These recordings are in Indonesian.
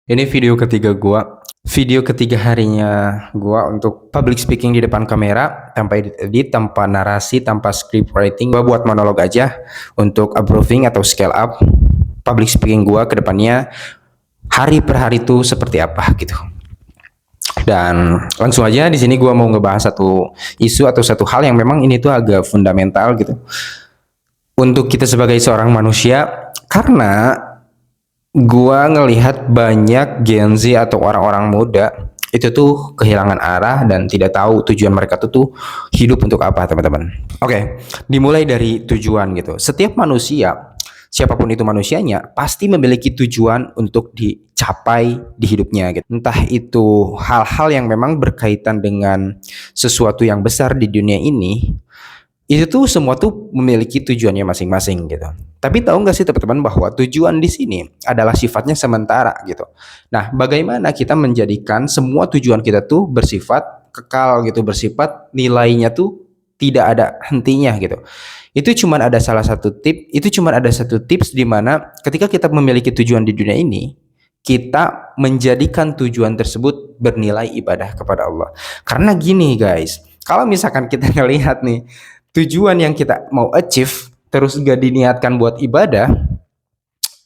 Ini video ketiga harinya gua untuk public speaking di depan kamera, tanpa edit, tanpa narasi, tanpa script writing. Gua buat monolog aja untuk approving atau scale up public speaking gua ke depannya hari per hari itu seperti apa gitu. Dan langsung aja di sini gua mau ngebahas satu isu atau satu hal yang memang ini tuh agak fundamental gitu untuk kita sebagai seorang manusia, karena gua ngelihat banyak Gen Z atau orang-orang muda itu tuh kehilangan arah dan tidak tahu tujuan mereka tuh hidup untuk apa, teman-teman. Oke, dimulai dari tujuan gitu. Setiap manusia, siapapun itu manusianya, pasti memiliki tujuan untuk dicapai di hidupnya gitu. Entah itu hal-hal yang memang berkaitan dengan sesuatu yang besar di dunia ini, itu tuh semua tuh memiliki tujuannya masing-masing gitu. Tapi tahu nggak sih teman-teman bahwa tujuan di sini adalah sifatnya sementara gitu. Nah, bagaimana kita menjadikan semua tujuan kita tuh bersifat kekal gitu, bersifat nilainya tuh tidak ada hentinya gitu. Itu cuma ada satu tips di mana ketika kita memiliki tujuan di dunia ini, kita menjadikan tujuan tersebut bernilai ibadah kepada Allah. Karena gini guys, kalau misalkan kita ngelihat nih tujuan yang kita mau achieve terus gak diniatkan buat ibadah,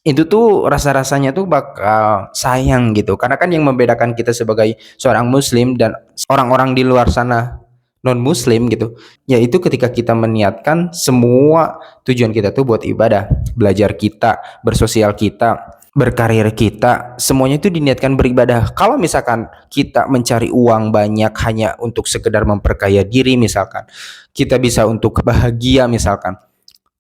itu tuh rasa-rasanya tuh bakal sayang gitu. Karena kan yang membedakan kita sebagai seorang muslim dan orang-orang di luar sana non muslim gitu, yaitu ketika kita meniatkan semua tujuan kita tuh buat ibadah, belajar kita, bersosial kita, berkarir kita, semuanya itu diniatkan beribadah. Kalau misalkan kita mencari uang banyak hanya untuk sekedar memperkaya diri, misalkan kita bisa untuk bahagia, misalkan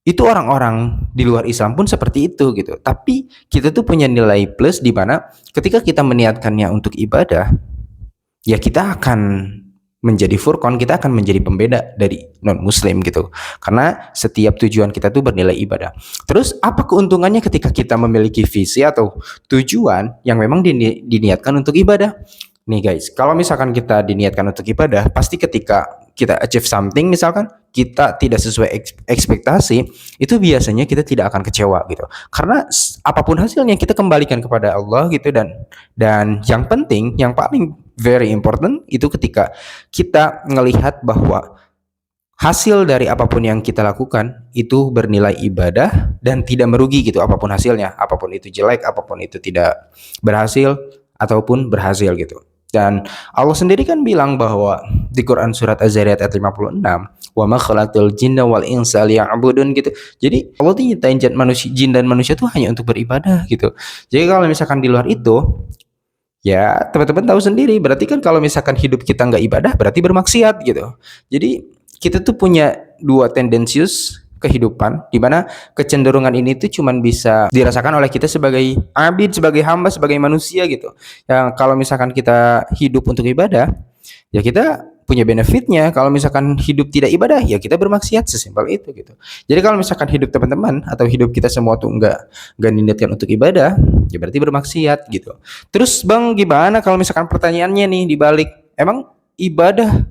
itu orang-orang di luar Islam pun seperti itu gitu. Tapi kita tuh punya nilai plus di mana ketika kita meniatkannya untuk ibadah, ya kita akan menjadi furqan, kita akan menjadi pembeda dari non muslim gitu, karena setiap tujuan kita tuh bernilai ibadah. Terus apa keuntungannya ketika kita memiliki visi atau tujuan yang memang diniatkan untuk ibadah? Nih guys, kalau misalkan kita diniatkan untuk ibadah, pasti ketika kita achieve something, misalkan kita tidak sesuai ekspektasi, itu biasanya kita tidak akan kecewa gitu, karena apapun hasilnya kita kembalikan kepada Allah gitu. Dan yang penting, yang paling very important itu ketika kita melihat bahwa hasil dari apapun yang kita lakukan itu bernilai ibadah dan tidak merugi gitu, apapun hasilnya, apapun itu jelek, apapun itu tidak berhasil ataupun berhasil gitu. Dan Allah sendiri kan bilang bahwa di Quran surat Az-Zariyat ayat 56, wa ma khalaqtul jinna wal insa liya'budun gitu. Jadi Allah tuh nyiptain jin dan manusia tuh hanya untuk beribadah gitu. Jadi kalau misalkan di luar itu, ya teman-teman tahu sendiri, berarti kan kalau misalkan hidup kita nggak ibadah berarti bermaksiat gitu. Jadi kita tuh punya dua tendensius kehidupan, di mana kecenderungan ini tuh cuman bisa dirasakan oleh kita sebagai abid, sebagai hamba, sebagai manusia gitu. Yang kalau misalkan kita hidup untuk ibadah, ya kita punya benefitnya. Kalau misalkan hidup tidak ibadah, ya kita bermaksiat, sesimpel itu gitu. Jadi kalau misalkan hidup teman-teman atau hidup kita semua tuh nggak diniatkan untuk ibadah, ya berarti bermaksiat gitu. Terus Bang, gimana kalau misalkan pertanyaannya nih dibalik, emang ibadah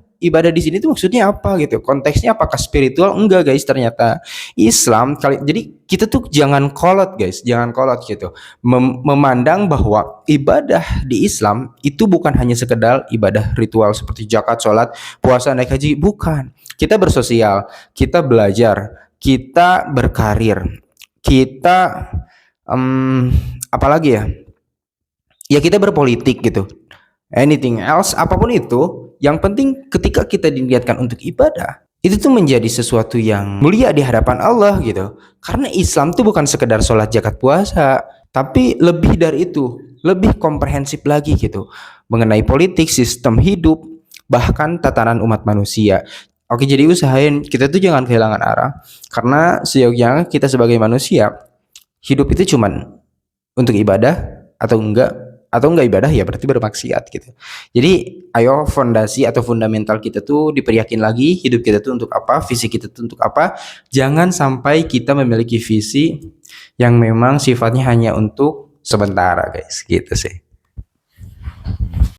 di sini tuh maksudnya apa gitu? Konteksnya apakah spiritual? Enggak guys, ternyata Islam kali. Jadi kita tuh jangan kolot guys, jangan kolot gitu. Memandang bahwa ibadah di Islam itu bukan hanya sekedar ibadah ritual seperti zakat, sholat, puasa, naik haji, bukan. Kita bersosial, kita belajar, kita berkarir, kita apalagi ya? Ya kita berpolitik gitu. Anything else, apapun itu, yang penting ketika kita diniatkan untuk ibadah, itu tuh menjadi sesuatu yang mulia di hadapan Allah gitu. Karena Islam tuh bukan sekedar sholat, zakat, puasa, tapi lebih dari itu, lebih komprehensif lagi gitu, mengenai politik, sistem hidup, bahkan tatanan umat manusia. Oke, jadi usahain kita tuh jangan kehilangan arah, karena seyogyanya kita sebagai manusia, hidup itu cuman untuk ibadah atau enggak ibadah, ya berarti bermaksiat gitu. Jadi ayo fondasi atau fundamental kita tuh diperyakin lagi, hidup kita tuh untuk apa, visi kita tuh untuk apa. Jangan sampai kita memiliki visi yang memang sifatnya hanya untuk sementara guys, gitu sih.